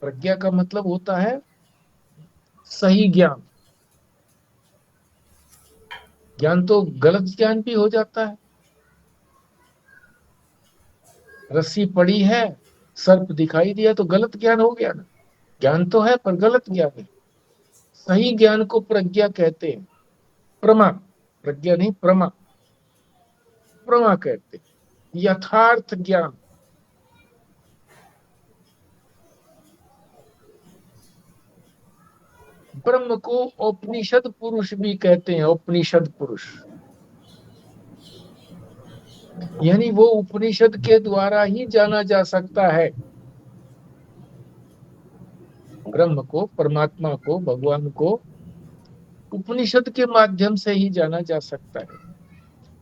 प्रज्ञा का मतलब होता है सही ज्ञान। ज्ञान तो गलत ज्ञान भी हो जाता है। रस्सी पड़ी है, सर्प दिखाई दिया तो गलत ज्ञान हो गया ना। ज्ञान तो है पर गलत ज्ञान है। सही ज्ञान को प्रज्ञा कहते हैं। प्रमा, प्रज्ञा नहीं, प्रमा, प्रमा कहते हैं यथार्थ ज्ञान। ब्रह्म को उपनिषद पुरुष भी कहते हैं, उपनिषद पुरुष। यानी वो उपनिषद के द्वारा ही जाना जा सकता है। ब्रह्म को, परमात्मा को, भगवान को उपनिषद के माध्यम से ही जाना जा सकता है।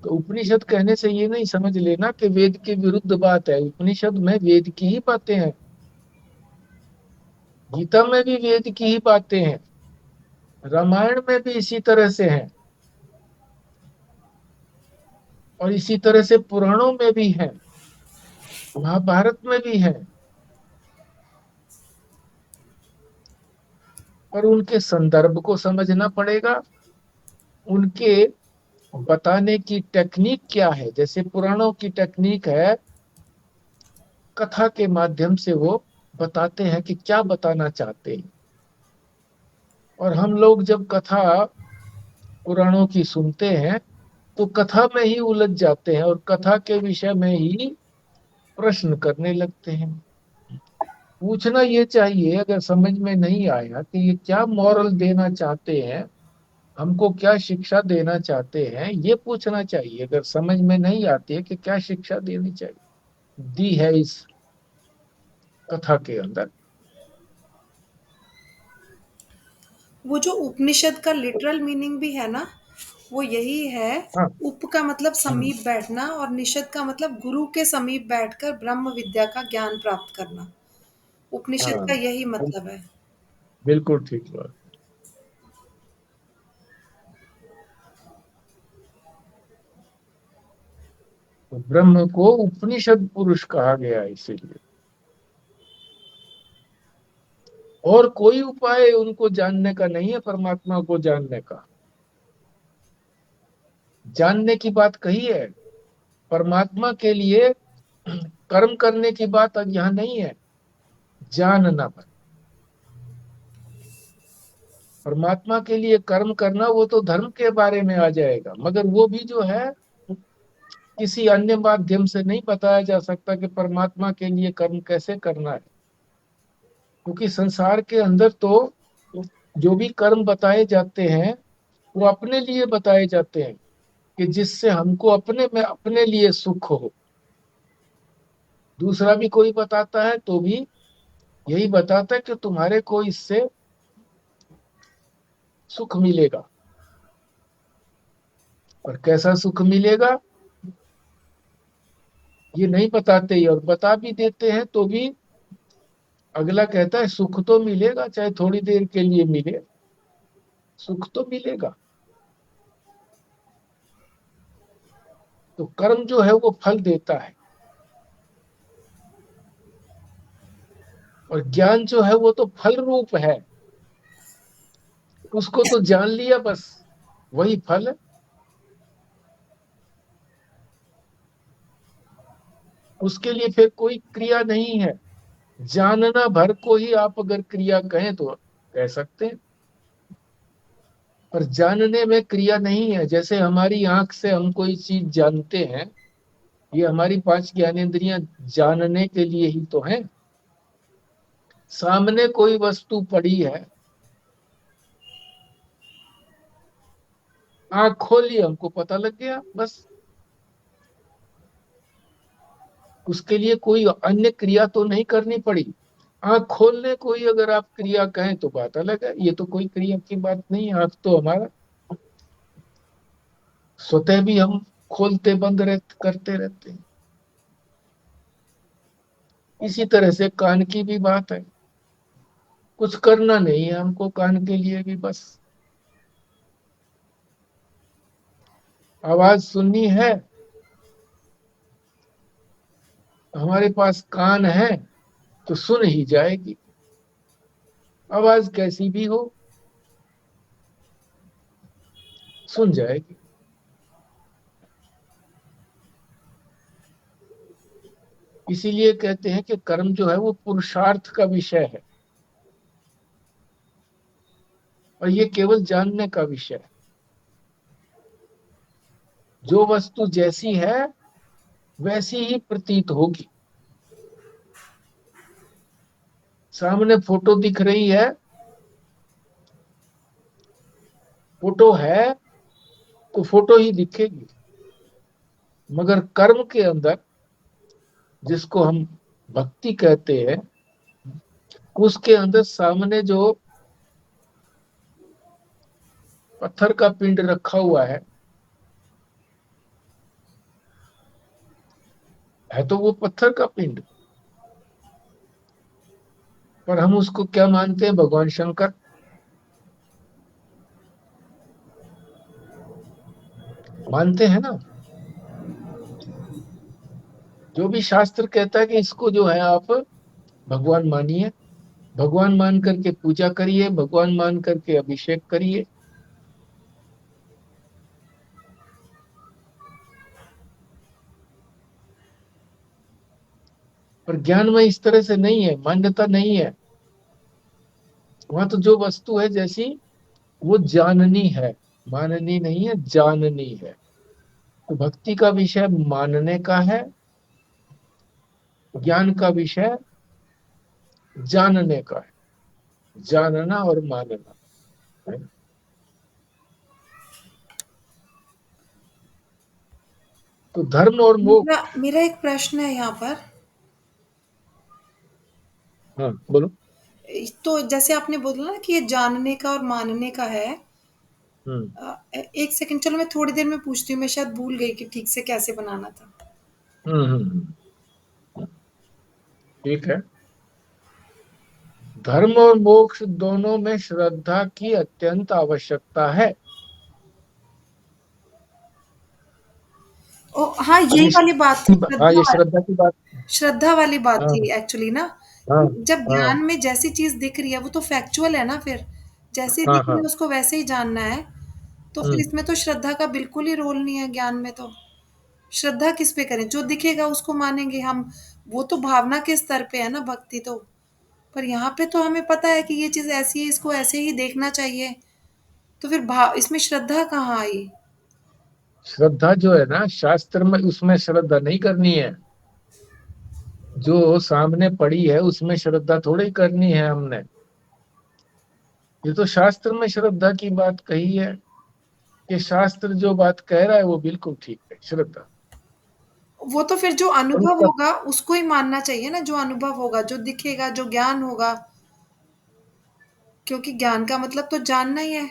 तो उपनिषद कहने से ये नहीं समझ लेना कि वेद के विरुद्ध बात है। उपनिषद में वेद की ही बातें हैं। गीता में भी वेद की ही बातें हैं। रामायण में भी इसी तरह से हैं, और इसी तरह से पुराणों में भी हैं, महाभारत में भी हैं। पर उनके संदर्भ को समझना पड़ेगा, उनके बताने की टेक्निक क्या है। जैसे पुराणों की टेक्निक है, कथा के माध्यम से वो बताते हैं कि क्या बताना चाहते हैं। और हम लोग जब कथा पुराणों की सुनते हैं तो कथा में ही उलझ जाते हैं और कथा के विषय में ही प्रश्न करने लगते हैं। पूछना ये चाहिए, अगर समझ में नहीं आया कि ये क्या मॉरल देना चाहते हैं, हमको क्या शिक्षा देना चाहते हैं, ये पूछना चाहिए। अगर समझ में नहीं आती है कि क्या शिक्षा देनी चाहिए, दी है इस कथा के अंदर। वो जो उपनिषद का लिटरल मीनिंग भी है ना, वो यही है। हाँ। उप का मतलब हम्म। समीप बैठना, और निषद का मतलब गुरु के समीप बैठकर ब्रह्म विद्या का ज्ञान प्राप्त करना। उपनिषद का हाँ, यही मतलब है। बिल्कुल ठीक बात। तो ब्रह्म को उपनिषद पुरुष कहा गया है इसीलिए। और कोई उपाय उनको जानने का नहीं है, परमात्मा को जानने का। जानने की बात कही है, परमात्मा के लिए कर्म करने की बात अब यहाँ नहीं है। जानना पर, परमात्मा के लिए कर्म करना वो तो धर्म के बारे में आ जाएगा, मगर वो भी जो है किसी अन्य माध्यम से नहीं बताया जा सकता कि परमात्मा के लिए कर्म कैसे करना है। क्योंकि संसार के अंदर तो जो भी कर्म बताए जाते हैं वो अपने लिए बताए जाते हैं, कि जिससे हमको अपने में अपने लिए सुख हो। दूसरा भी कोई बताता है तो भी यही बताता है कि तुम्हारे को इससे सुख मिलेगा। और कैसा सुख मिलेगा ये नहीं बताते ही, और बता भी देते हैं तो भी अगला कहता है सुख तो मिलेगा, चाहे थोड़ी देर के लिए मिले, सुख तो मिलेगा। तो कर्म जो है वो फल देता है, और ज्ञान जो है वो तो फल रूप है। उसको तो जान लिया बस, वही फल है। उसके लिए फिर कोई क्रिया नहीं है। जानना भर को ही आप अगर क्रिया कहें तो कह सकते हैं, पर जानने में क्रिया नहीं है। जैसे हमारी आंख से हम कोई चीज जानते हैं, ये हमारी पांच ज्ञानेंद्रियां जानने के लिए ही तो हैं। सामने कोई वस्तु पड़ी है, आंख खोली, हमको पता लग गया बस। उसके लिए कोई अन्य क्रिया तो नहीं करनी पड़ी। आंख खोलने को ही अगर आप क्रिया कहें तो बात अलग है, ये तो कोई क्रिया की बात नहीं है। आंख तो हमारा स्वतः भी हम खोलते बंद करते रहते हैं। इसी तरह से कान की भी बात है, कुछ करना नहीं है हमको कान के लिए भी, बस आवाज सुननी है। हमारे पास कान है तो सुन ही जाएगी। आवाज कैसी भी हो सुन जाएगी। इसीलिए कहते हैं कि कर्म जो है वो पुरुषार्थ का विषय है, और ये केवल जानने का विषय है। जो वस्तु जैसी है वैसी ही प्रतीत होगी। सामने फोटो दिख रही है, फोटो है तो फोटो ही दिखेगी, मगर कर्म के अंदर, जिसको हम भक्ति कहते हैं, उसके अंदर सामने जो पत्थर का पिंड रखा हुआ है तो वो पत्थर का पिंड, पर हम उसको क्या मानते हैं? भगवान शंकर। मानते हैं ना। जो भी शास्त्र कहता है कि इसको जो है आप भगवान मानिए, भगवान मान करके पूजा करिए, भगवान मान करके अभिषेक करिए। पर ज्ञान में इस तरह से नहीं है, मान्यता नहीं है। वहां तो जो वस्तु है जैसी, वो जाननी है, माननी नहीं है, जाननी है। तो भक्ति का विषय मानने का है, ज्ञान का विषय जानने का है। जानना और मानना है। तो धर्म और मोक्ष। मेरा मेरा एक प्रश्न है यहाँ पर। हाँ बोलो। तो जैसे आपने बोला ना कि ये जानने का और मानने का है। हम्म एक सेकंड, चलो मैं थोड़ी देर में पूछती हूँ, मैं शायद भूल गई कि ठीक से कैसे बनाना था। हम्म हम्म, हम्म। ठीक है। धर्म और मोक्ष दोनों में श्रद्धा की अत्यंत आवश्यकता है। ओ हाँ, अब यही वाली बात थी, हाँ, ये श्रद्धा। श्रद्धा की बात। श्रद्धा वाली बात हाँ थी एक्चुअली ना। हाँ जब हाँ ज्ञान में जैसी चीज दिख रही है वो तो फैक्चुअल है ना, फिर जैसे हाँ दिख रही हाँ। है उसको वैसे ही जानना है। तो फिर हम्म इसमें तो श्रद्धा का बिल्कुल ही रोल नहीं है ज्ञान में तो। श्रद्धा किस पे करें? जो दिखेगा उसको मानेंगे हम। वो तो भावना के स्तर पे है ना, भक्ति तो। पर यहाँ पे तो हमें पता है कि ये चीज ऐसी है, इसको ऐसे ही देखना चाहिए। तो फिर भाव इसमें श्रद्धा कहाँ आई? श्रद्धा जो है ना, शास्त्र में उसमें श्रद्धा नहीं करनी है। जो सामने पड़ी है उसमें श्रद्धा थोड़ी करनी है हमने। ये तो शास्त्र में श्रद्धा की बात कही है, कि शास्त्र जो बात कह रहा है वो बिल्कुल ठीक है, श्रद्धा। वो तो फिर जो और अनुभव उसका होगा उसको ही मानना चाहिए ना, जो अनुभव होगा, जो दिखेगा, जो ज्ञान होगा। क्योंकि ज्ञान का मतलब तो जानना ही है।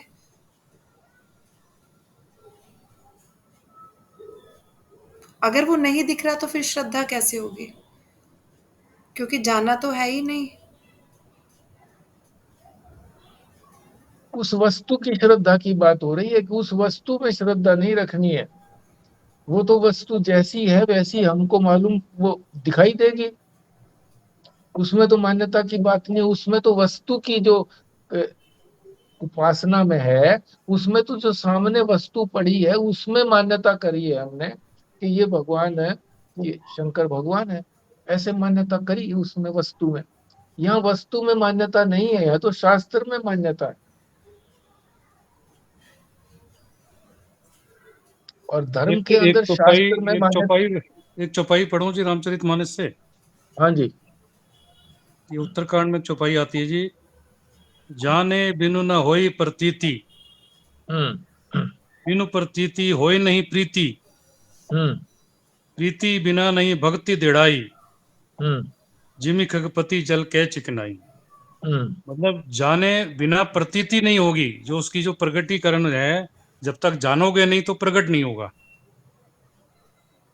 अगर वो नहीं दिख रहा तो फिर श्रद्धा कैसे होगी? क्योंकि जाना तो है ही नहीं। उस वस्तु की श्रद्धा की बात हो रही है, कि उस वस्तु में श्रद्धा नहीं रखनी है। वो तो वस्तु जैसी है वैसी हमको मालूम, वो दिखाई देगी। उसमें तो मान्यता की बात नहीं, उसमें तो वस्तु की जो अ, उपासना में है, उसमें तो जो सामने वस्तु पड़ी है उसमें मान्यता करी है हमने, कि ये भगवान है, ये शंकर भगवान है। ऐसे मान्यता करी है उसमें, वस्तु में। यहाँ वस्तु में मान्यता नहीं है, यहाँ तो शास्त्र में मान्यता है। और धर्म एक के एक अंदर चौपाई शास्त्र में एक मान्यता। चौपाई एक चौपाई पढ़ूं जी रामचरितमानस से। हाँ जी। ये उत्तरकांड में चौपाई आती है जी। जाने बिनु न होई प्रतीति, हम्म बिनु प्रतीति होय नहीं प्रीति, हम्म प्रीति बिना नहीं भक्ति दृढ़ाई, हम्म जिमि खगपति जल कै चिकनाई। हम्म मतलब जाने बिना प्रतीति नहीं होगी, जो उसकी जो प्रगटीकरण है, जब तक जानोगे नहीं तो प्रकट नहीं होगा।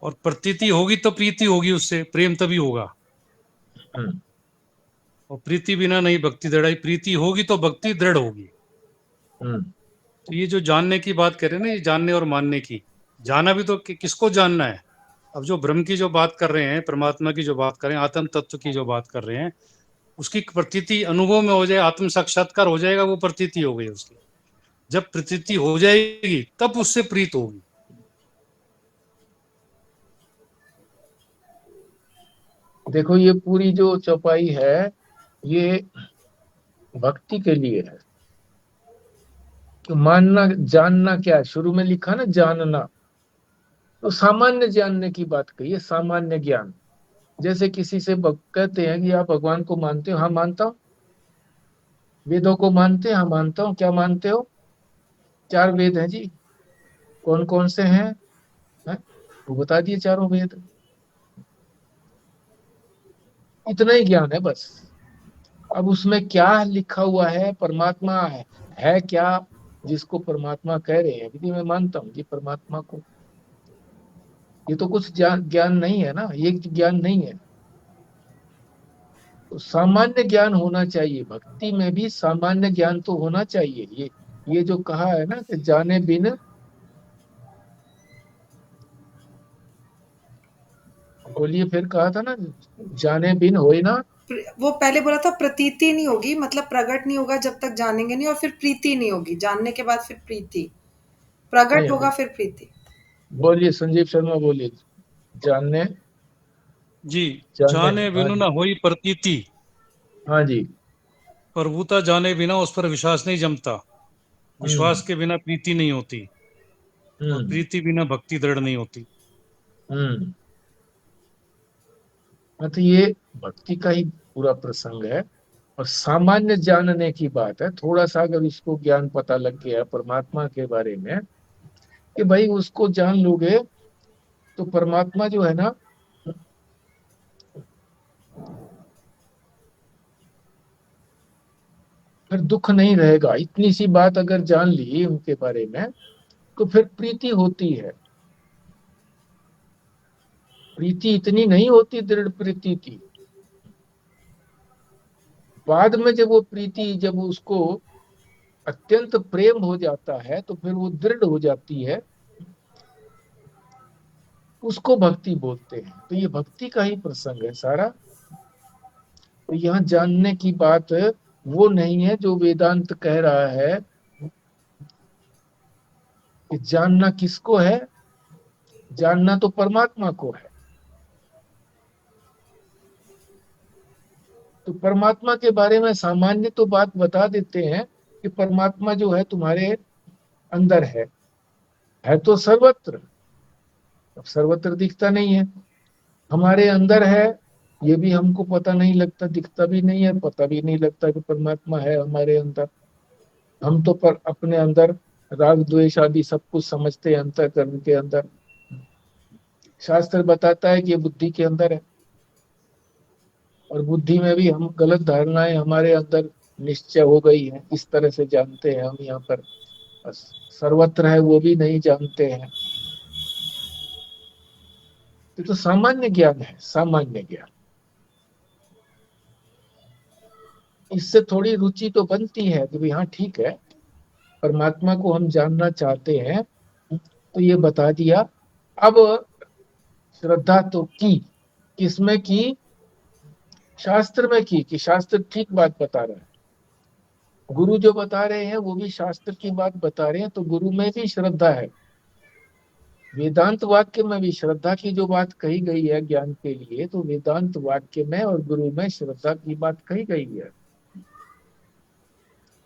और प्रतीति होगी तो प्रीति होगी, उससे प्रेम तभी होगा। हम्म और प्रीति बिना नहीं भक्ति दृढ़ाई, प्रीति होगी तो भक्ति दृढ़ होगी। हम्म। तो ये जो जानने की बात कर रहे हैं ना, ये जानने और मानने की। जाना भी तो किसको जानना है? अब जो ब्रह्म की जो बात कर रहे हैं, परमात्मा की जो बात कर रहे हैं, आत्म तत्व की जो बात कर रहे हैं, उसकी प्रतीति अनुभव में हो जाए, आत्म साक्षात्कार हो जाएगा, वो प्रतीति हो गई उसकी। जब प्रतीति हो जाएगी तब उससे प्रीत होगी। देखो ये पूरी जो चौपाई है ये भक्ति के लिए है। कि मानना जानना क्या है, शुरू में लिखा ना जानना, तो सामान्य जानने की बात कही है, सामान्य ज्ञान। जैसे किसी से कहते हैं कि आप भगवान को मानते हो, हाँ मानता हूँ। वेदों को मानते हैं, हाँ मानता हूँ। क्या मानते हो? 4 वेद हैं जी। कौन कौन से हैं? वो बता दिए, चारों वेद। इतना ही ज्ञान है बस। अब उसमें क्या लिखा हुआ है, परमात्मा है क्या जिसको परमात्मा कह रहे हैं कि मैं मानता हूँ जी परमात्मा को, ये तो कुछ ज्ञान नहीं है ना, ये ज्ञान नहीं है। तो सामान्य ज्ञान होना चाहिए, भक्ति में भी सामान्य ज्ञान तो होना चाहिए। ये जो कहा है ना कि जाने बिन, बोलिए फिर कहा था ना, जाने बिन होए ना। वो पहले बोला था प्रतीति नहीं होगी, मतलब प्रकट नहीं होगा जब तक जानेंगे नहीं, और फिर प्रीति नहीं होगी, जानने के बाद फिर प्रीति, प्रकट नहीं, होगा फिर प्रीति। बोलिए संजीव शर्मा, बोलिए। जानने जी, जानने जाने हाँ बिनु जी। न होई प्रतीति, हाँ जी। प्रभुता जाने बिना उस पर विश्वास नहीं जमता, विश्वास हम्म। के बिना प्रीति नहीं होती, और हम्म। प्रीति बिना भक्ति दृढ़ नहीं होती। हम्म। मतलब ये भक्ति का ही पूरा प्रसंग है। और सामान्य जानने की बात है, थोड़ा सा अगर इसको ज्ञान पता लग गया परमात्मा के बारे में, कि भाई उसको जान लोगे तो परमात्मा जो है ना, फिर दुख नहीं रहेगा। इतनी सी बात अगर जान ली उनके बारे में तो फिर प्रीति होती है। प्रीति इतनी नहीं होती, दृढ़ प्रीति थी। बाद में जब वो प्रीति, जब उसको अत्यंत प्रेम हो जाता है तो फिर वो दृढ़ हो जाती है, उसको भक्ति बोलते हैं। तो ये भक्ति का ही प्रसंग है सारा। तो यहाँ जानने की बात वो नहीं है जो वेदांत कह रहा है कि जानना किसको है, जानना तो परमात्मा को है। तो परमात्मा के बारे में सामान्य तो बात बता देते हैं कि परमात्मा जो है तुम्हारे अंदर है तो सर्वत्र। अब सर्वत्र दिखता नहीं है, हमारे अंदर है, ये भी हमको पता नहीं लगता, दिखता भी नहीं है, पता भी नहीं लगता कि परमात्मा है हमारे अंदर। हम तो पर अपने अंदर राग द्वेष आदि सब कुछ समझते हैं अंतःकरण के अंदर। शास्त्र बताता है कि ये बुद्धि के अंदर है, और बुद्धि में भी हम गलत धारणाएं हमारे अंदर निश्चय हो गई है, इस तरह से जानते हैं हम यहाँ पर। बस सर्वत्र है वो भी नहीं जानते हैं। ये तो सामान्य ज्ञान है, सामान्य ज्ञान। इससे थोड़ी रुचि तो बनती है कि भाई हाँ ठीक है, परमात्मा को हम जानना चाहते हैं, तो ये बता दिया। अब श्रद्धा तो की, किसमें की? शास्त्र में की, कि शास्त्र ठीक बात बता रहा है। गुरु जो बता रहे हैं वो भी शास्त्र की बात बता रहे हैं, तो गुरु में भी श्रद्धा है। वेदांत वाक्य में भी श्रद्धा की जो बात कही गई है ज्ञान के लिए, तो वेदांत वाक्य में और गुरु में श्रद्धा की बात कही गई है।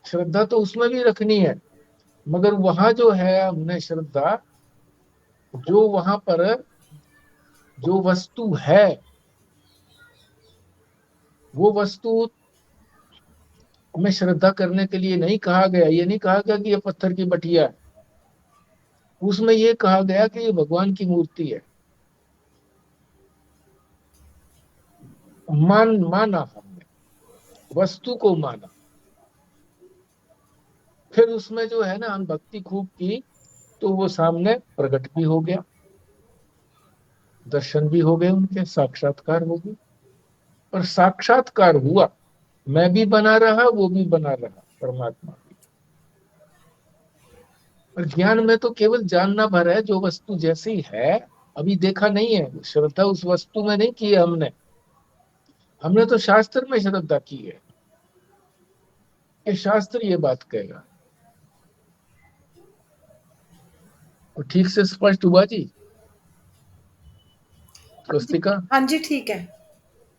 श्रद्धा तो उसमें भी रखनी है, मगर वहां जो है हमने श्रद्धा, जो वहां पर जो वस्तु है, वो वस्तु में श्रद्धा करने के लिए नहीं कहा गया। ये नहीं कहा गया कि ये पत्थर की बटिया है, उसमें ये कहा गया कि ये भगवान की मूर्ति है। माना हमने, वस्तु को माना। फिर उसमें जो है ना हम भक्ति खूब की, तो वो सामने प्रकट भी हो गया, दर्शन भी हो गए उनके, साक्षात्कार हो गई। और साक्षात्कार हुआ, मैं भी बना रहा, वो भी बना रहा, परमात्मा भी। और ज्ञान में तो केवल जानना भर है, जो वस्तु जैसी है अभी देखा नहीं है, श्रद्धा उस वस्तु में नहीं की है हमने। हमने तो शास्त्र में श्रद्धा की है, कि शास्त्र ये बात कहेगा। तो ठीक से स्पष्ट हुआ जी हाँ जी, स्वस्तिका? हाँ जी, ठीक है।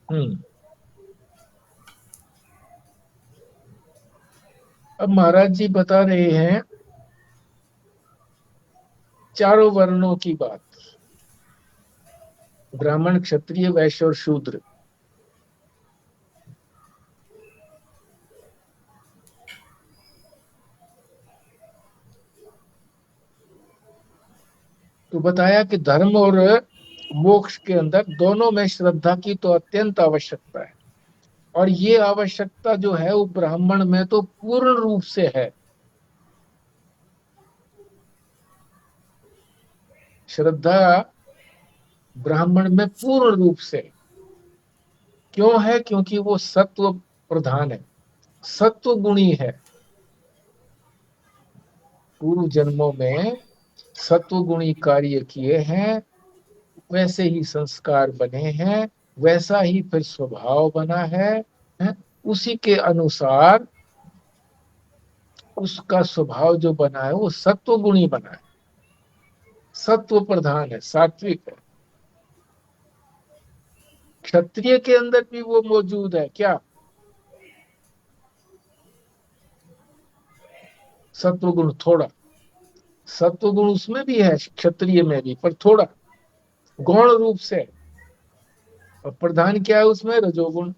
हम्म। अब महाराज जी बता रहे हैं चारों वर्णों की बात, ब्राह्मण, क्षत्रिय, वैश्य और शूद्र। तो बताया कि धर्म और मोक्ष के अंदर दोनों में श्रद्धा की तो अत्यंत आवश्यकता है, और ये आवश्यकता जो है वो ब्राह्मण में तो पूर्ण रूप से है। श्रद्धा ब्राह्मण में पूर्ण रूप से क्यों है? क्योंकि वो सत्व प्रधान है, सत्व गुणी है। पूर्व जन्मों में सत्व गुणी कार्य किए हैं, वैसे ही संस्कार बने हैं, वैसा ही फिर स्वभाव बना है? उसी के अनुसार उसका स्वभाव जो बना है वो सत्व गुणी बना है, सत्व प्रधान है, सात्विक है। क्षत्रिय के अंदर भी वो मौजूद है क्या? सत्व गुण थोड़ा, सत्व गुण उसमें भी है, क्षत्रिय में भी, पर थोड़ा गौण रूप से है। और प्रधान क्या है उसमें? रजोगुण।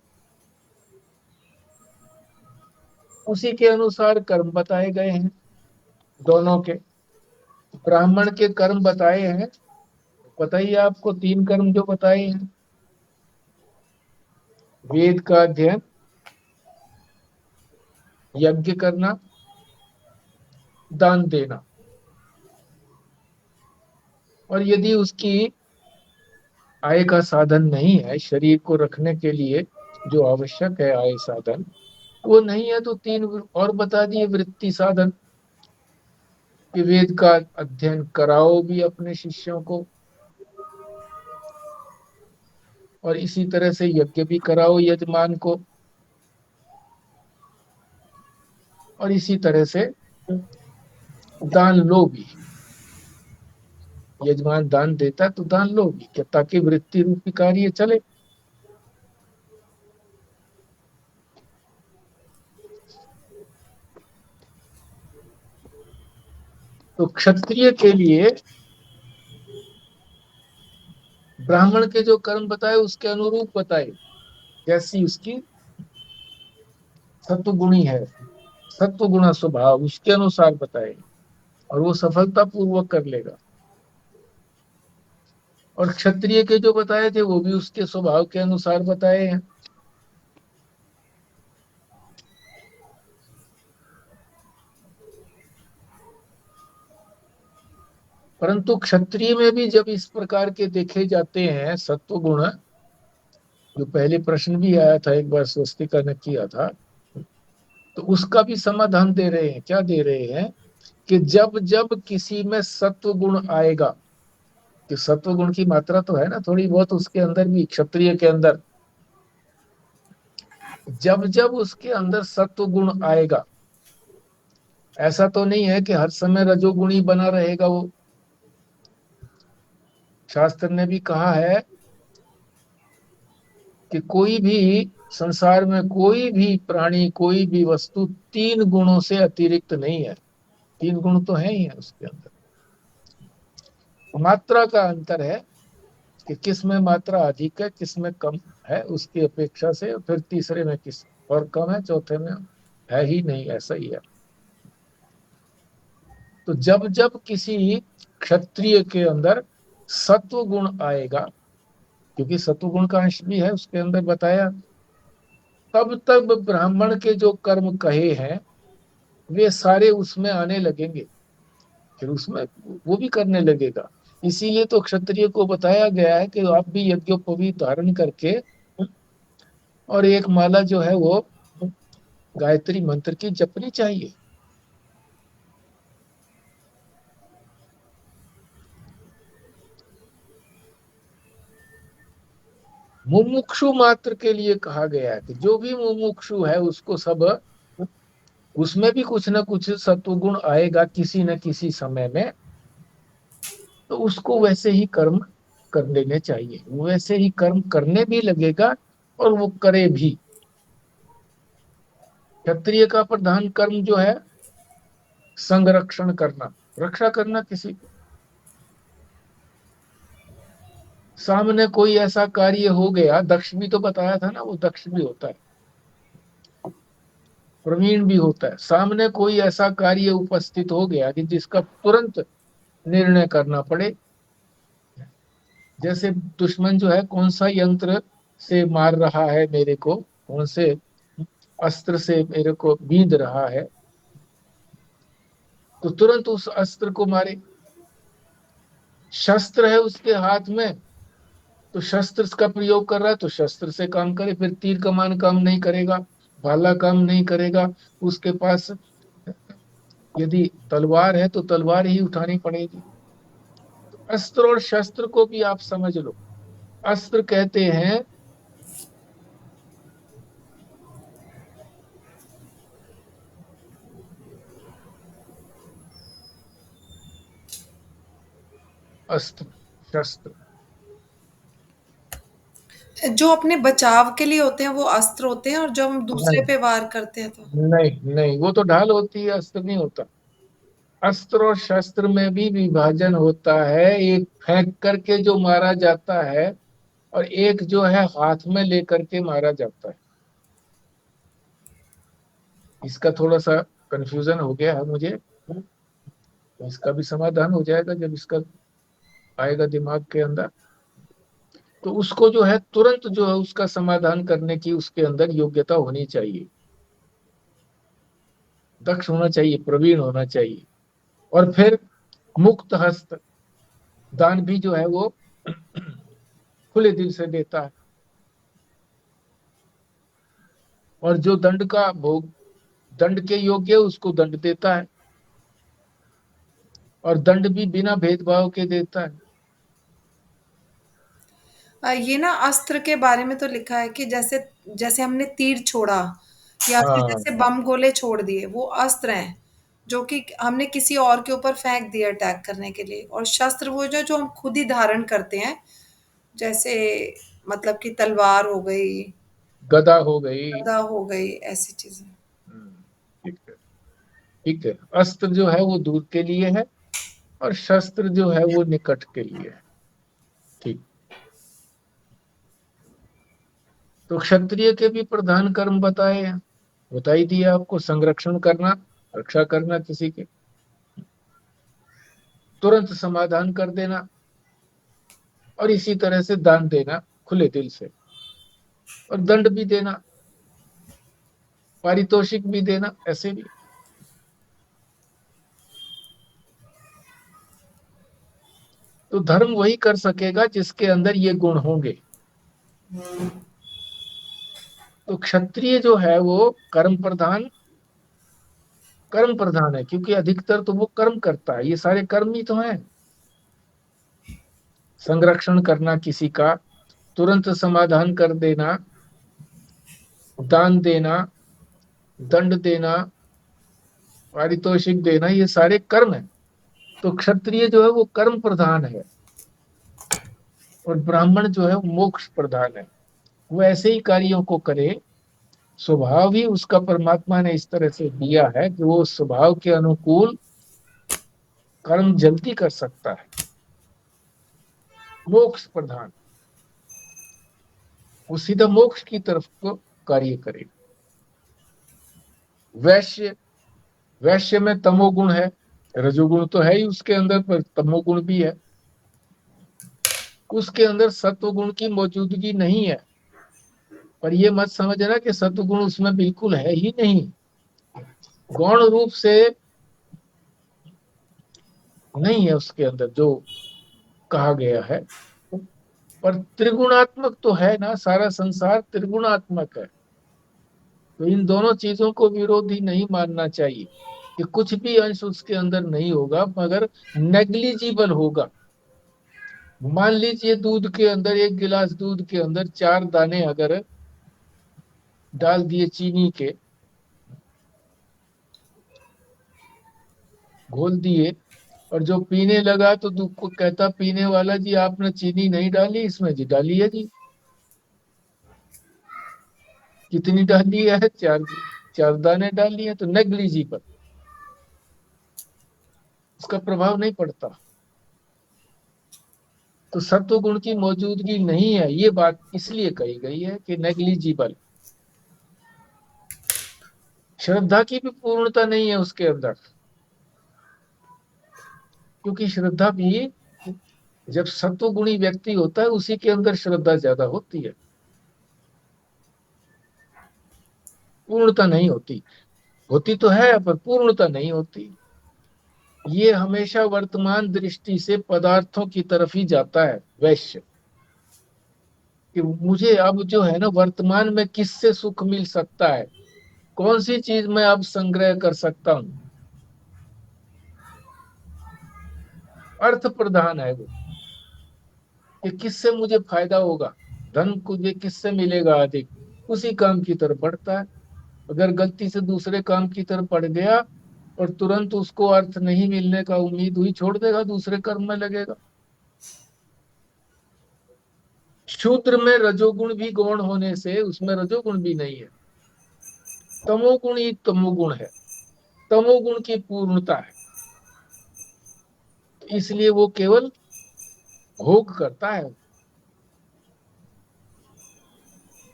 उसी के अनुसार कर्म बताए गए हैं दोनों के। ब्राह्मण के कर्म बताए हैं, पता ही है आपको, 3 कर्म जो बताए हैं: वेद का अध्ययन, यज्ञ करना, दान देना। और यदि उसकी आय का साधन नहीं है, शरीर को रखने के लिए जो आवश्यक है आय साधन, वो नहीं है, तो 3 और बता दिए वृत्ति साधन, कि वेद का अध्ययन कराओ भी अपने शिष्यों को, और इसी तरह से यज्ञ भी कराओ यजमान को, और इसी तरह से दान लो भी। यजमान दान देता है तो दान लो भी, क्या? ताकि वृत्ति रूपी कार्य चले। तो क्षत्रिय के लिए ब्राह्मण के जो कर्म बताए उसके अनुरूप बताए, जैसी उसकी सत्वगुणी है, सत्वगुणा स्वभाव, उसके अनुसार बताए, और वो सफलता पूर्वक कर लेगा। और क्षत्रिय के जो बताए थे वो भी उसके स्वभाव के अनुसार बताए हैं। परंतु क्षत्रिय में भी जब इस प्रकार के देखे जाते हैं सत्व गुण, जो पहले प्रश्न भी आया था एक बार स्वस्तिका ने किया था, तो उसका भी समाधान दे रहे हैं। क्या दे रहे हैं? कि जब जब किसी में सत्व गुण आएगा, कि सत्व गुण की मात्रा तो है ना थोड़ी बहुत उसके अंदर भी, क्षत्रिय के अंदर, जब जब उसके अंदर सत्व गुण आएगा, ऐसा तो नहीं है कि हर समय रजोगुणी बना रहेगा वो। शास्त्र ने भी कहा है कि कोई भी संसार में कोई भी प्राणी, कोई भी वस्तु 3 गुणों से अतिरिक्त नहीं है। 3 गुण तो है ही है उसके अंदर, मात्रा का अंतर है कि किस में मात्रा अधिक है, किस में कम है उसकी अपेक्षा से, फिर तीसरे में किस और कम है, चौथे में है ही नहीं, ऐसा ही है। तो जब जब किसी क्षत्रिय के अंदर सत्व गुण आएगा, क्योंकि सत्व गुण का अंश भी है उसके अंदर बताया, तब तब ब्राह्मण के जो कर्म कहे हैं वे सारे उसमें आने लगेंगे, फिर उसमें वो भी करने लगेगा। इसीलिए तो क्षत्रिय को बताया गया है कि आप भी यज्ञोपवीत धारण करके और एक माला जो है वो गायत्री मंत्र की जपनी चाहिए। मुमुक्षु मात्र के लिए कहा गया है कि जो भी मुमुक्षु है उसको सब, उसमें भी कुछ ना कुछ सत्वगुण आएगा किसी न किसी समय में, तो उसको वैसे ही कर्म कर लेने चाहिए, वैसे ही कर्म करने भी लगेगा और वो करे भी। क्षत्रिय का प्रधान कर्म जो है संरक्षण करना, रक्षा करना किसी को। सामने कोई ऐसा कार्य हो गया, दक्ष भी तो बताया था ना, वो दक्ष भी होता है, प्रवीण भी होता है। सामने कोई ऐसा कार्य उपस्थित हो गया कि जिसका तुरंत निर्णय करना पड़े, जैसे दुश्मन जो है कौन सा यंत्र से मार रहा है मेरे को, कौन से अस्त्र से मेरे को बींध रहा है, तो तुरंत उस अस्त्र को मारे। शस्त्र है उसके हाथ में, तो शस्त्र का प्रयोग कर रहा है तो शस्त्र से काम करे, फिर तीर कमान काम नहीं करेगा, भाला काम नहीं करेगा। उसके पास यदि तलवार है तो तलवार ही उठानी पड़ेगी। तो अस्त्र और शस्त्र को भी आप समझ लो। अस्त्र कहते हैं अस्त्र, शस्त्र जो अपने बचाव के लिए होते हैं वो अस्त्र होते हैं, और जब हम दूसरे नहीं, पे वार करते हैं तो नहीं नहीं, वो तो ढाल होती है, अस्त्र नहीं होता। अस्त्र और शस्त्र में भी विभाजन होता है। एक फेंक करके जो मारा जाता है और एक जो है हाथ में लेकर के मारा जाता है। इसका थोड़ा सा कंफ्यूजन हो गया है मुझे, तो इसका भी समाधान हो जाएगा जब इसका आएगा दिमाग के अंदर। तो उसको जो है तुरंत जो है उसका समाधान करने की उसके अंदर योग्यता होनी चाहिए, दक्ष होना चाहिए, प्रवीण होना चाहिए। और फिर मुक्त हस्त, दान भी जो है वो खुले दिल से देता है। और जो दंड का भोग, दंड के योग्य है उसको दंड देता है, और दंड भी बिना भेदभाव के देता है। ये ना अस्त्र के बारे में तो लिखा है कि जैसे जैसे हमने तीर छोड़ा या फिर हाँ, जैसे बम गोले छोड़ दिए, वो अस्त्र हैं जो कि हमने किसी और के ऊपर फेंक दिया अटैक करने के लिए। और शस्त्र वो जो हम खुद ही धारण करते हैं, जैसे मतलब कि तलवार हो गई, गदा हो गई। गदा हो गई, ऐसी चीजें। ठीक है, ठीक है। अस्त्र जो है वो दूर के लिए है और शस्त्र जो है वो निकट के लिए है। ठीक। तो क्षत्रिय के भी प्रधान कर्म बताए हैं, बता ही दिया आपको। संरक्षण करना, रक्षा करना किसी के, तुरंत समाधान कर देना, और इसी तरह से दान देना खुले दिल से, और दंड भी देना, पारितोषिक भी देना, ऐसे भी। तो धर्म वही कर सकेगा जिसके अंदर ये गुण होंगे। तो क्षत्रिय जो है वो कर्म प्रधान है, क्योंकि अधिकतर तो वो कर्म करता है, ये सारे कर्म ही तो हैं। संरक्षण करना किसी का, तुरंत समाधान कर देना, दान देना, दंड देना, पारितोषिक देना, ये सारे कर्म है। तो क्षत्रिय जो है वो कर्म प्रधान है, और ब्राह्मण जो है वो मोक्ष प्रधान है। वो ऐसे ही कार्यों को करे, स्वभाव ही उसका परमात्मा ने इस तरह से दिया है कि वो स्वभाव के अनुकूल कर्म जल्दी कर सकता है, मोक्ष प्रधान। वो सीधा मोक्ष की तरफ को कार्य करेगा। वैश्य, वैश्य में तमोगुण है, रजोगुण तो है ही उसके अंदर, पर तमोगुण भी है। उसके अंदर सत्वगुण की मौजूदगी नहीं है, पर ये मत समझना कि सत्वगुण उसमें बिल्कुल है ही नहीं। गौण रूप से नहीं है उसके अंदर जो कहा गया है, पर त्रिगुणात्मक तो है ना, सारा संसार त्रिगुणात्मक है। तो इन दोनों चीजों को विरोधी नहीं मानना चाहिए कि कुछ भी अंश उसके अंदर नहीं होगा, मगर नेग्लिजिबल होगा। मान लीजिए दूध के अंदर, एक गिलास दूध के अंदर 4 दाने अगर डाल दिए चीनी के, घोल दिए, और जो पीने लगा तो दूध को कहता पीने वाला, जी आपने चीनी नहीं डाली इसमें, जी डाली है जी। कितनी डाली है? 4, 4 दाने डाली है, तो नेग्लिजिबल, उसका प्रभाव नहीं पड़ता। तो सत्व गुण की मौजूदगी नहीं है, ये बात इसलिए कही गई है कि नेग्लिजिबल। श्रद्धा की भी पूर्णता नहीं है उसके अंदर, क्योंकि श्रद्धा भी जब सत्व गुणी व्यक्ति होता है उसी के अंदर श्रद्धा ज्यादा होती है, पूर्णता नहीं होती। होती तो है पर पूर्णता नहीं होती। ये हमेशा वर्तमान दृष्टि से पदार्थों की तरफ ही जाता है वैश्य, कि मुझे अब जो है ना वर्तमान में किससे सुख मिल सकता है, कौन सी चीज मैं अब संग्रह कर सकता हूं, अर्थ प्रधान है वो, कि किससे मुझे फायदा होगा, धन मुझे किससे मिलेगा अधिक, उसी काम की तरफ बढ़ता है। अगर गलती से दूसरे काम की तरफ बढ़ गया और तुरंत उसको अर्थ नहीं मिलने का उम्मीद हुई, छोड़ देगा, दूसरे कर्म में लगेगा। शूद्र में रजोगुण भी गौण होने से उसमें रजोगुण भी नहीं है, तमोगुण ही तमोगुण है, तमोगुण की पूर्णता है, इसलिए वो केवल भोग करता है,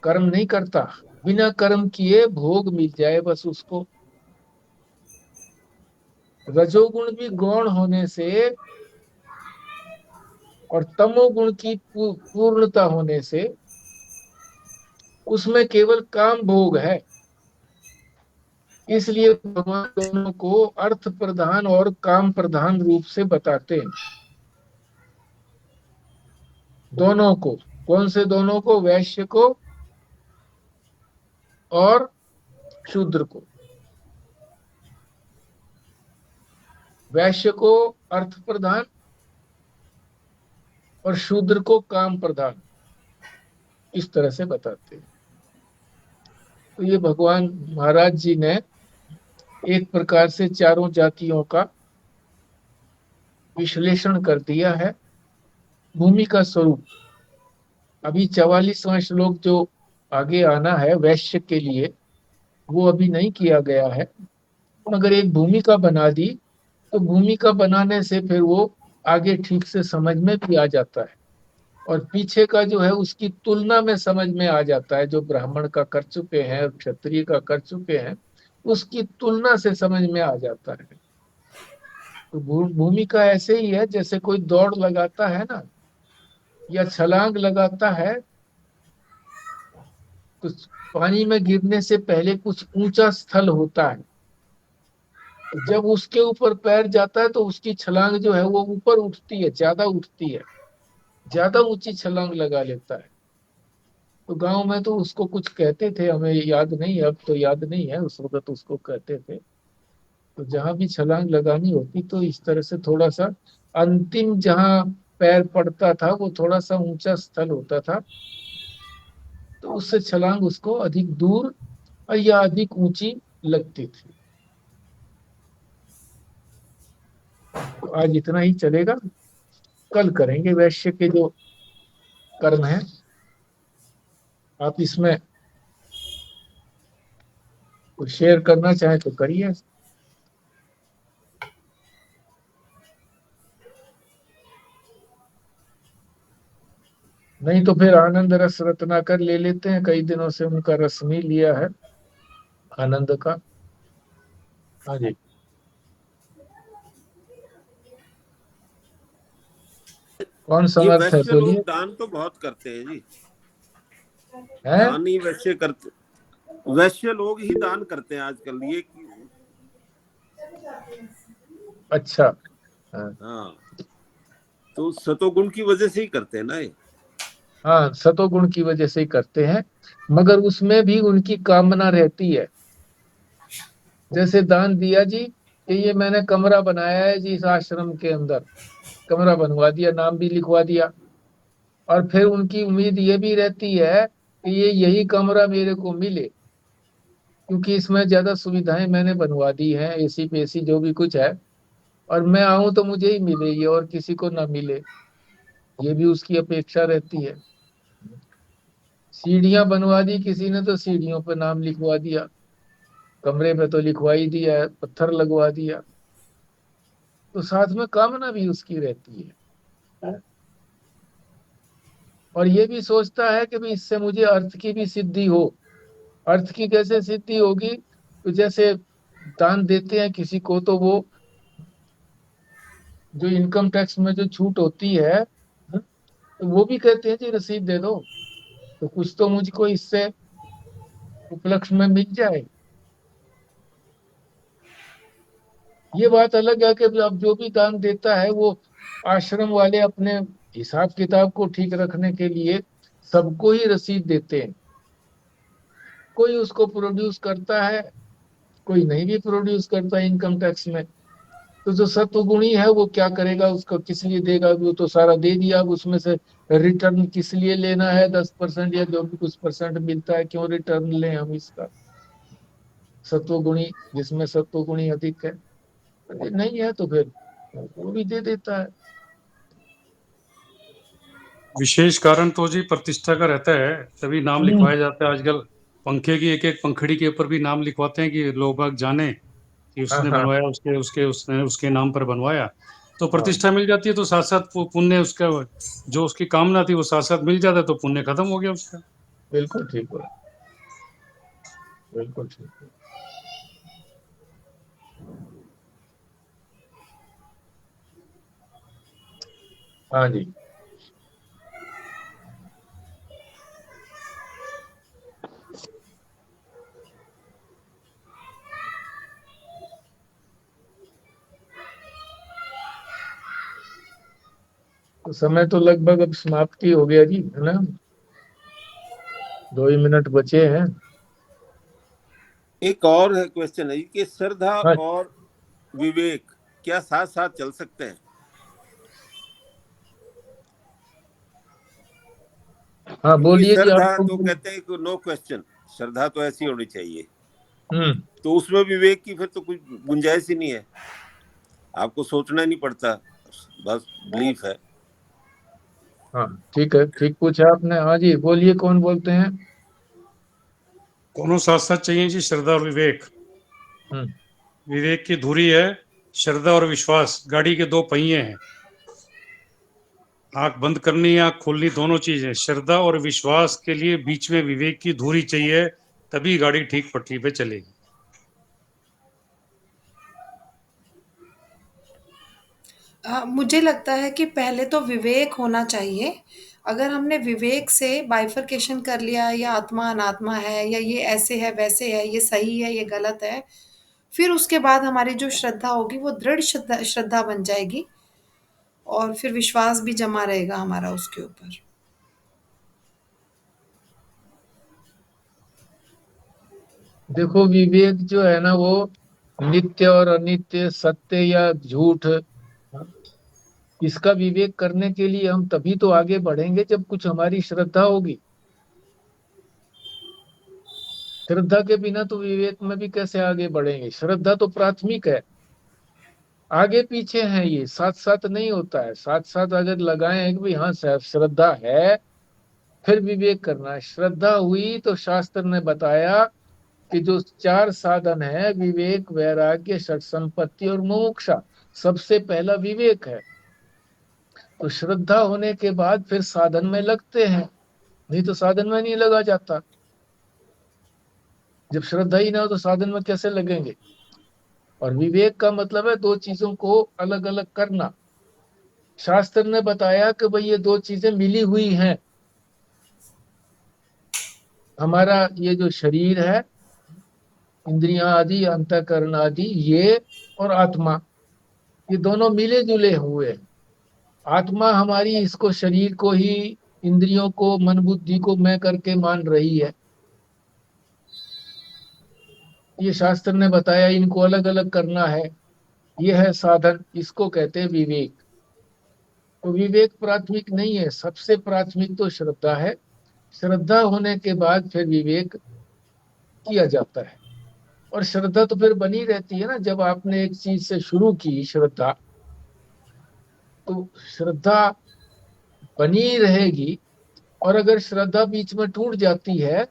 कर्म नहीं करता। बिना कर्म किए भोग मिल जाए बस उसको। रजोगुण भी गौण होने से और तमोगुण की पूर्णता होने से उसमें केवल काम भोग है, इसलिए भगवान दोनों को अर्थ प्रधान और काम प्रधान रूप से बताते हैं। दोनों को, कौन से दोनों को? वैश्य को और शूद्र को। वैश्य को अर्थ प्रधान और शूद्र को काम प्रधान, इस तरह से बताते हैं। तो ये भगवान महाराज जी ने एक प्रकार से चारों जातियों का विश्लेषण कर दिया है। भूमि का स्वरूप अभी 44वां श्लोक जो आगे आना है वैश्य के लिए, वो अभी नहीं किया गया है, मगर एक भूमिका बना दी तो भूमिका बनाने से फिर वो आगे ठीक से समझ में भी आ जाता है, और पीछे का जो है उसकी तुलना में समझ में आ जाता है। जो ब्राह्मण का कर चुके हैं और क्षत्रिय का कर चुके हैं, उसकी तुलना से समझ में आ जाता है। तो भूमिका ऐसे ही है जैसे कोई दौड़ लगाता है ना, या छलांग लगाता है, तो पानी में गिरने से पहले कुछ ऊंचा स्थल होता है, जब उसके ऊपर पैर जाता है तो उसकी छलांग जो है वो ऊपर उठती है, ज्यादा उठती है, ज्यादा ऊंची छलांग लगा लेता है। तो गांव में तो उसको कुछ कहते थे, हमें याद नहीं है, अब तो याद नहीं है, उस वक्त उसको कहते थे। तो जहां भी छलांग लगानी होती तो इस तरह से थोड़ा सा अंतिम जहां पैर पड़ता था वो थोड़ा सा ऊंचा स्थल होता था, तो उससे छलांग उसको अधिक दूर या अधिक ऊंची लगती थी। तो आज इतना ही चलेगा, कल करेंगे वैश्य के जो कर्म है। आप इसमें कुछ शेयर करना चाहे तो करिए, नहीं तो फिर आनंद रस रत्नाकर ले लेते हैं, कई दिनों से उनका रस नहीं लिया है आनंद का। हाँ जी, कौन ये समर्थ है वैश्य लोग बोलिए? दान तो बहुत करते हैं जी, है? दान ही वैश्य करते, वैश्य लोग ही दान करते हैं आजकल ये। अच्छा, हाँ। हाँ, तो सतोगुण की वजह से ही करते हैं ना ये। हाँ, सतोगुण की वजह से ही करते हैं, मगर उसमें भी उनकी कामना रहती है। जैसे दान दिया जी कि ये मैंने कमरा बनाया है जी इस आश्रम के अंदर, कमरा बनवा दिया, नाम भी लिखवा दिया, और फिर उनकी उम्मीद ये भी रहती है कि ये यही कमरा मेरे को मिले, क्योंकि इसमें ज्यादा सुविधाएं मैंने बनवा दी हैं, एसी पेसी जो भी कुछ है, और मैं आऊं तो मुझे ही मिले ये, और किसी को ना मिले, ये भी उसकी अपेक्षा रहती है। सीढ़ियां बनवा दी किसी ने तो सीढ़ियों पे नाम लिखवा दिया, कमरे पे तो लिखवा ही दिया है, पत्थर लगवा दिया, तो साथ में कामना भी उसकी रहती है। और ये भी सोचता है कि भाई इससे मुझे अर्थ की भी सिद्धि हो। अर्थ की कैसे सिद्धि होगी? तो जैसे दान देते हैं किसी को, तो वो जो इनकम टैक्स में जो छूट होती है, तो वो भी कहते हैं जी रसीद दे दो, तो कुछ तो मुझको इससे उपलक्ष्य में मिल जाए। ये बात अलग है कि अब जो भी दान देता है वो आश्रम वाले अपने हिसाब किताब को ठीक रखने के लिए सबको ही रसीद देते हैं। कोई उसको प्रोड्यूस करता है, कोई नहीं भी प्रोड्यूस करता इनकम टैक्स में। तो जो सत्वगुणी है वो क्या करेगा, उसको किस लिए देगा? वो तो सारा दे दिया, अब उसमें से रिटर्न किस लिए लेना है? 10% या जो भी कुछ परसेंट मिलता है, क्यों रिटर्न लें हम इसका? सत्वगुणी, जिसमें सत्वगुणी अधिक है, नहीं है तो फिर वो भी दे देता है। विशेष कारण तो जी प्रतिष्ठा का रहता है, तभी नाम लिखवाया जाता है। आजकल पंखे की एक एक पंखड़ी के ऊपर भी नाम लिखवाते हैं कि लोग बाग जाने कि हाँ उसने हाँ बनवाया, उसने उसके नाम पर बनवाया, तो हाँ, प्रतिष्ठा मिल जाती है। तो साथ साथ पुण्य उसका, जो उसकी कामना थी वो साथ साथ मिल जाता है, तो पुण्य खत्म हो गया उसका। बिल्कुल ठीक है, बिल्कुल ठीक है। हाँ जी। तो समय तो लगभग अब समाप्ति हो गया जी, है ना? 2 ही मिनट बचे हैं। एक और है क्वेश्चन है कि श्रद्धा हाँ और विवेक क्या साथ साथ चल सकते हैं? हाँ, क्योंकि बोलिए जी, श्रद्धा आपको। तो कहते हैं कि नो क्वेश्चन, श्रद्धा तो ऐसी होनी चाहिए, हम्म। तो उसमें विवेक की फिर तो कुछ गुंजाइश ही नहीं है, आपको सोचना नहीं पड़ता, बस बिलीफ है। हाँ ठीक है, ठीक पूछा आपने। हाँ जी, बोलिए, कौन बोलते हैं? दोनों साथ साथ चाहिए जी, श्रद्धा और विवेक। हम्म। विवेक की धुरी है श्रद्धा, और विश्वास गाड़ी के दो पहिए हैं। आंख बंद करनी, आंख खोलनी, दोनों चीजें। श्रद्धा और विश्वास के लिए बीच में विवेक की धुरी चाहिए, तभी गाड़ी ठीक पटरी पे चलेगी। मुझे लगता है कि पहले तो विवेक होना चाहिए। अगर हमने विवेक से बाइफरकेशन कर लिया, या आत्मा अनात्मा है, या ये ऐसे है वैसे है, ये सही है ये गलत है, फिर उसके बाद हमारी जो श्रद्धा होगी वो दृढ़ श्रद्धा श्रद्धा बन जाएगी, और फिर विश्वास भी जमा रहेगा हमारा उसके ऊपर। देखो, विवेक जो है ना, वो नित्य और अनित्य, सत्य या झूठ, इसका विवेक करने के लिए हम तभी तो आगे बढ़ेंगे जब कुछ हमारी श्रद्धा होगी। श्रद्धा के बिना तो विवेक में भी कैसे आगे बढ़ेंगे? श्रद्धा तो प्राथमिक है, आगे पीछे है, ये साथ साथ नहीं होता है। साथ साथ अगर लगाए कि भाई हाँ श्रद्धा है, फिर विवेक करना है। श्रद्धा हुई तो शास्त्र ने बताया कि जो 4 साधन है, विवेक, वैराग्य, षट संपत्ति और मुमुक्षा, सबसे पहला विवेक है। तो श्रद्धा होने के बाद फिर साधन में लगते हैं, नहीं तो साधन में नहीं लगा जाता। जब श्रद्धा ही ना हो तो साधन में कैसे लगेंगे? और विवेक का मतलब है दो चीजों को अलग अलग करना। शास्त्र ने बताया कि भाई ये दो चीजें मिली हुई हैं, हमारा ये जो शरीर है, इंद्रियां आदि, अंतःकरण आदि, ये और आत्मा, ये दोनों मिले जुले हुए हैं। आत्मा हमारी इसको, शरीर को ही, इंद्रियों को, मन बुद्धि को मैं करके मान रही है। ये शास्त्र ने बताया, इनको अलग अलग करना है, ये है साधन, इसको कहते हैं विवेक। तो विवेक प्राथमिक नहीं है, सबसे प्राथमिक तो श्रद्धा है। श्रद्धा होने के बाद फिर विवेक किया जाता है। और श्रद्धा तो फिर बनी रहती है ना, जब आपने एक चीज से शुरू की श्रद्धा, तो श्रद्धा बनी रहेगी। और अगर श्रद्धा बीच में टूट जाती है,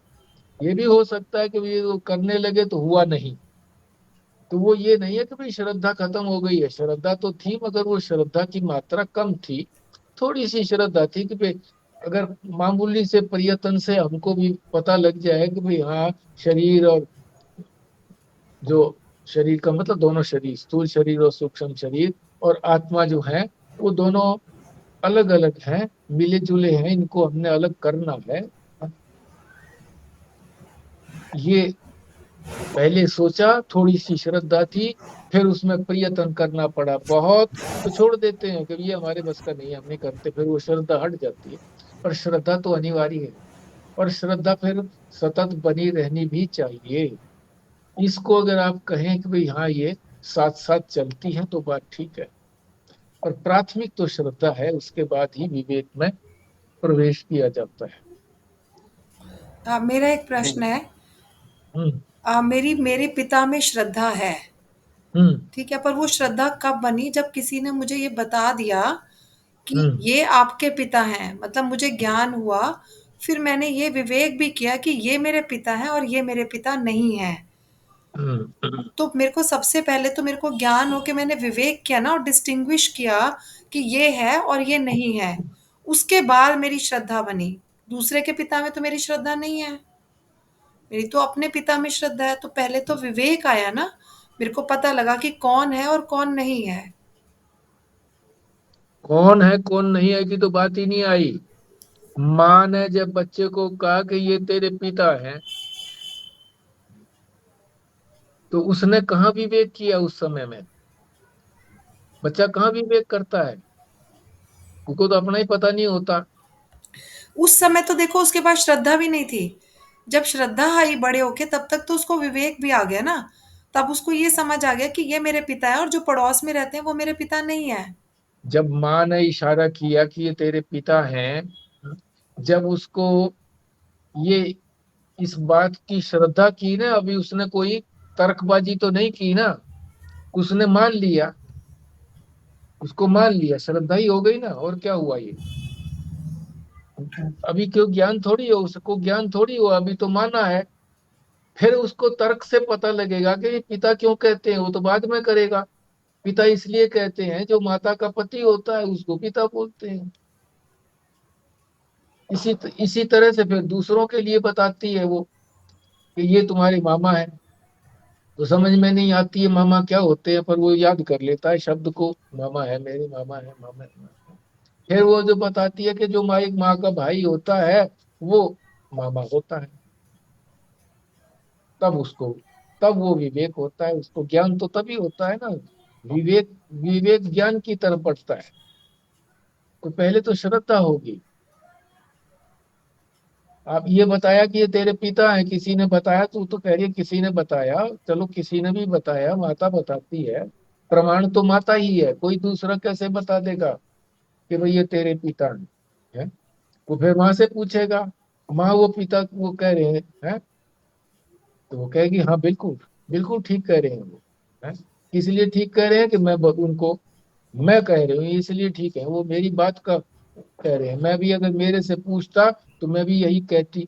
ये भी हो सकता है कि ये वो करने लगे तो हुआ नहीं, तो वो ये नहीं है कि भाई श्रद्धा खत्म हो गई है। श्रद्धा तो थी, मगर वो श्रद्धा की मात्रा कम थी, थोड़ी सी श्रद्धा थी कि भाई अगर मामूली से प्रयत्न से हमको भी पता लग जाए कि भाई हाँ, शरीर और जो शरीर का मतलब दोनों शरीर, स्थूल शरीर और सूक्ष्म शरीर और आत्मा जो है, वो दोनों अलग अलग हैं, मिले जुले हैं, इनको हमने अलग करना है। ये पहले सोचा, थोड़ी सी श्रद्धा थी, फिर उसमें प्रयत्न करना पड़ा बहुत, तो छोड़ देते हैं कि ये हमारे बस का नहीं है, हम नहीं करते, फिर वो श्रद्धा हट जाती है। पर श्रद्धा तो अनिवार्य है, और श्रद्धा फिर सतत बनी रहनी भी चाहिए। इसको अगर आप कहें कि भाई हाँ ये साथ साथ चलती है, तो बात ठीक है। और प्राथमिक तो श्रद्धा है, उसके बाद ही विवेक में प्रवेश किया जाता है। मेरा एक प्रश्न है। हम्म मेरी मेरे पिता में श्रद्धा है, हम्म ठीक है, पर वो श्रद्धा कब बनी? जब किसी ने मुझे ये बता दिया कि हम्म ये आपके पिता हैं, मतलब मुझे ज्ञान हुआ, फिर मैंने ये विवेक भी किया कि ये मेरे पिता हैं और ये मेरे पिता नहीं है। तो मेरे को सबसे पहले तो मेरे को ज्ञान हो के मैंने विवेक किया ना, और डिस्टिंग्विश किया कि ये है और ये नहीं है। उसके बाद मेरी श्रद्धा बनी। दूसरे के पिता में तो मेरी श्रद्धा नहीं है, मेरी तो अपने पिता में श्रद्धा है। तो पहले तो विवेक आया ना, मेरे को पता लगा कि कौन है और कौन नहीं है। कौन है कौन नहीं है की तो बात ही नहीं आई। माँ ने जब बच्चे को कहा कि ये तेरे पिता हैं, तो उसने कहाँ विवेक किया उस समय में? बच्चा कहाँ विवेक करता है, उसको तो अपना ही पता नहीं होता। उस समय तो देखो उसके पास श्रद्धा भी नहीं थी। जब श्रद्धा आई बड़े होके, तब तक तो उसको विवेक भी आ गया ना। तब उसको ये समझ आ गया कि ये मेरे पिता है और जो पड़ोस में रहते हैं वो मेरे पिता नहीं है। जब माँ ने इशारा किया कि ये तेरे पिता हैं, जब उसको ये इस बात की श्रद्धा की ना, अभी उसने कोई तर्कबाजी तो नहीं की ना, उसने मान लिया, उसको मान लिया, श्रद्धा ही हो गई ना, और क्या हुआ ये? अभी क्यों ज्ञान थोड़ी हो, उसको ज्ञान थोड़ी हुआ, अभी तो माना है। फिर उसको तर्क से पता लगेगा कि ये पिता क्यों कहते हैं, वो तो बाद में करेगा। पिता इसलिए कहते हैं, जो माता का पति होता है उसको पिता बोलते हैं। इसी तरह से फिर दूसरों के लिए बताती है वो कि ये तुम्हारे मामा है। तो समझ में नहीं आती है मामा क्या होते हैं, पर वो याद कर लेता है शब्द को, मामा है, मेरे मामा है, मामा है। फिर वो जो बताती है कि जो माँ एक माँ का भाई होता है, वो मामा होता है। तब उसको, तब वो विवेक होता है, उसको ज्ञान तो तभी होता है ना। विवेक, विवेक ज्ञान की तरफ बढ़ता है। तो पहले तो श्रद्धा होगी। आप ये बताया कि ये तेरे पिता हैं, किसी ने बताया, तो कह रही है किसी ने बताया, चलो किसी ने भी बताया, माता बताती है, प्रमाण तो माता ही है, कोई दूसरा कैसे बता देगा कि भाई ये तेरे पिता हैं? वो फिर माँ से पूछेगा, माँ वो पिता वो कह रहे हैं, तो वो कहेगी हाँ बिल्कुल, बिल्कुल ठीक कह रहे हैं वो, है? किस लिए ठीक कह रहे हैं कि उनको मैं कह रही हूँ इसलिए ठीक है, वो मेरी बात का कह रहे हैं। मैं भी अगर मेरे से पूछता तो मैं भी यही कहती,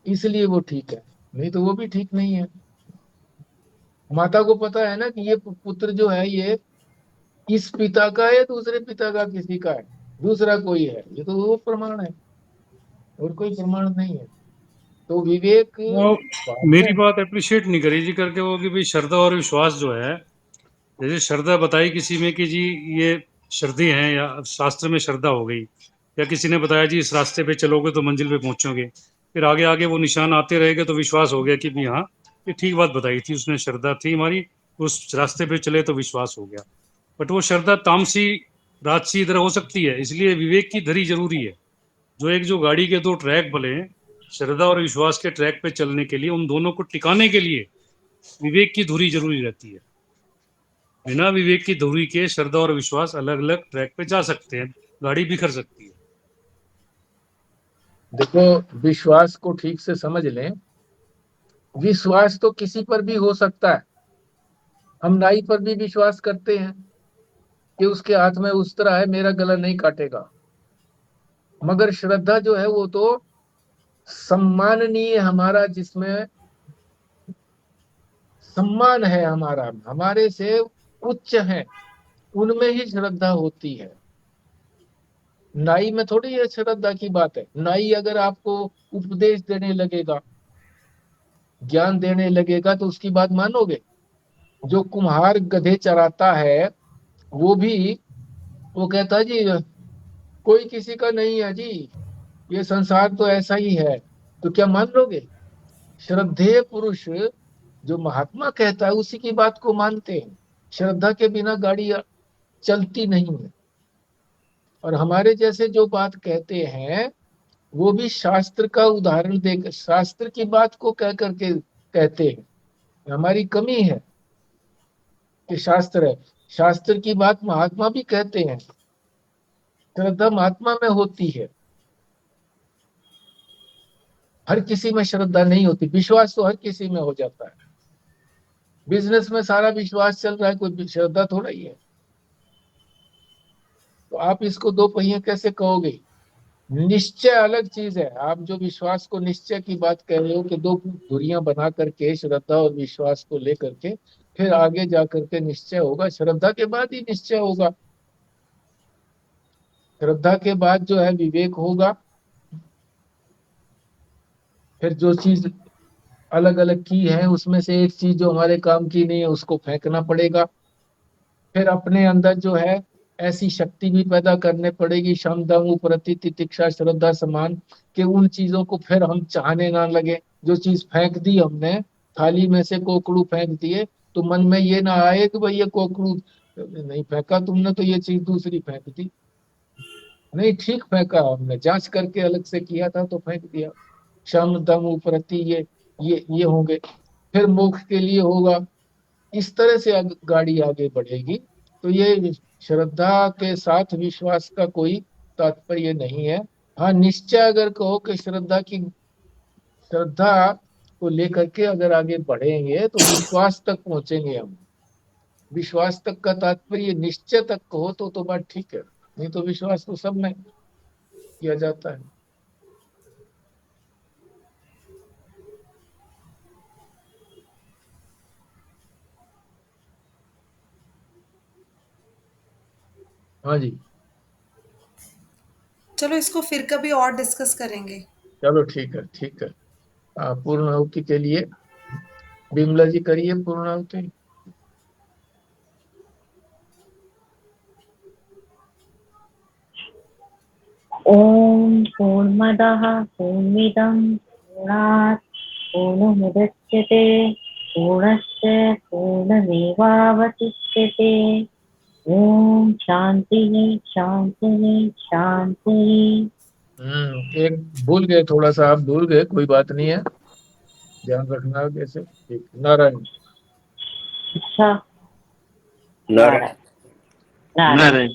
इसलिए वो ठीक है, नहीं तो वो भी ठीक नहीं है। माता को पता है ना कि ये पुत्र जो है ये इस पिता का है, दूसरे पिता का किसी का है, दूसरा कोई है, ये तो वो प्रमाण है, और कोई प्रमाण नहीं है। तो विवेक वो बाद मेरी में। बात अप्रिशिएट नहीं करी जी करके वो, कि भाई श्रद्धा और विश्वास जो है, जैसे श्रद्धा बताई किसी में कि जी ये श्रद्धे हैं, या शास्त्र में श्रद्धा हो गई, या किसी ने बताया जी इस रास्ते पे चलोगे तो मंजिल पे पहुंचोगे, फिर आगे आगे वो निशान आते रहेंगे, तो विश्वास हो गया कि भी हाँ ये ठीक बात बताई थी उसने, श्रद्धा थी हमारी, उस रास्ते पे चले तो विश्वास हो गया। बट वो श्रद्धा तामसी राजसी इधर हो सकती है, इसलिए विवेक की धरी जरूरी है। जो गाड़ी के दो ट्रैक बने हैं, श्रद्धा और विश्वास के ट्रैक पे चलने के लिए, उन दोनों को टिकाने के लिए विवेक की धुरी जरूरी रहती है। बिना विवेक की धुरी के श्रद्धा और विश्वास अलग अलग ट्रैक पे जा सकते हैं, गाड़ी बिखर सकती है। देखो, विश्वास को ठीक से समझ लें। विश्वास तो किसी पर भी हो सकता है। हम नाई पर भी विश्वास करते हैं कि उसके हाथ में उस्तरा है, मेरा गला नहीं काटेगा। मगर श्रद्धा जो है वो तो सम्माननीय, हमारा जिसमें सम्मान है, हमारा हमारे से उच्च है, उनमें ही श्रद्धा होती है। नाई में थोड़ी ये श्रद्धा की बात है। नाई अगर आपको उपदेश देने लगेगा, ज्ञान देने लगेगा, तो उसकी बात मानोगे? जो कुम्हार गधे चराता है, वो भी वो कहता है जी कोई किसी का नहीं है जी, ये संसार तो ऐसा ही है, तो क्या मान लोगे? श्रद्धेय पुरुष जो महात्मा कहता है उसी की बात को मानते हैं। श्रद्धा के बिना गाड़ी चलती नहीं है। और हमारे जैसे जो बात कहते हैं वो भी शास्त्र का उदाहरण देकर, शास्त्र की बात को कह करके कहते हैं। हमारी कमी है कि शास्त्र है, शास्त्र की बात महात्मा भी कहते हैं। श्रद्धा महात्मा में होती है, हर किसी में श्रद्धा नहीं होती। विश्वास तो हर किसी में हो जाता है। बिजनेस में सारा विश्वास चल रहा है, कोई श्रद्धा थोड़ा ही है। तो आप इसको दो पहिए कैसे कहोगे? निश्चय अलग चीज है। आप जो विश्वास को निश्चय की बात कह रहे हो कि दो धुरियां बना करके श्रद्धा और विश्वास को लेकर के फिर आगे जा करके निश्चय होगा, श्रद्धा के बाद ही निश्चय होगा। श्रद्धा के बाद जो है विवेक होगा। फिर जो चीज अलग अलग की है उसमें से एक चीज जो हमारे काम की नहीं है उसको फेंकना पड़ेगा। फिर अपने अंदर जो है ऐसी शक्ति भी पैदा करने पड़ेगी, शम दम उपरति तितिक्षा श्रद्धा समान, कि उन चीजों को फिर हम चाहने ना लगे। जो चीज फेंक दी हमने, थाली में से कोकड़ू फेंक दिए, तो मन में ये ना आए कि भाई ये कोकड़ू नहीं फेंका तुमने, तो ये चीज दूसरी फेंक दी। नहीं, ठीक फेंका हमने, जांच करके अलग से किया था तो फेंक दिया। शम दम उपरति ये होंगे, फिर मोक्ष के लिए होगा। इस तरह से गाड़ी आगे बढ़ेगी। तो ये श्रद्धा के साथ विश्वास का कोई तात्पर्य नहीं है। हाँ, निश्चय अगर कहो कि श्रद्धा को लेकर के अगर आगे बढ़ेंगे तो विश्वास तक पहुंचेंगे हम। विश्वास तक का तात्पर्य निश्चय तक कहो तो बात ठीक है, नहीं तो विश्वास तो सब में किया जाता है। हाँ जी, चलो इसको फिर कभी और डिस्कस करेंगे। चलो ठीक है, ठीक है। पूर्ण आहुति के लिए बिमला जी करिए पूर्ण आहुति। ॐ पूर्णमदः पूर्णमिदं पूर्णात् पूर्णमुदच्यते पूर्णस्य पूर्णमेवावशिष्यते। ॐ शान्तिः शान्तिः शान्तिः। एक भूल गए, थोड़ा सा आप भूल गए, कोई बात नहीं है, ध्यान रखना कैसे। ठीक, नारायण। अच्छा, नारायण। नारायण।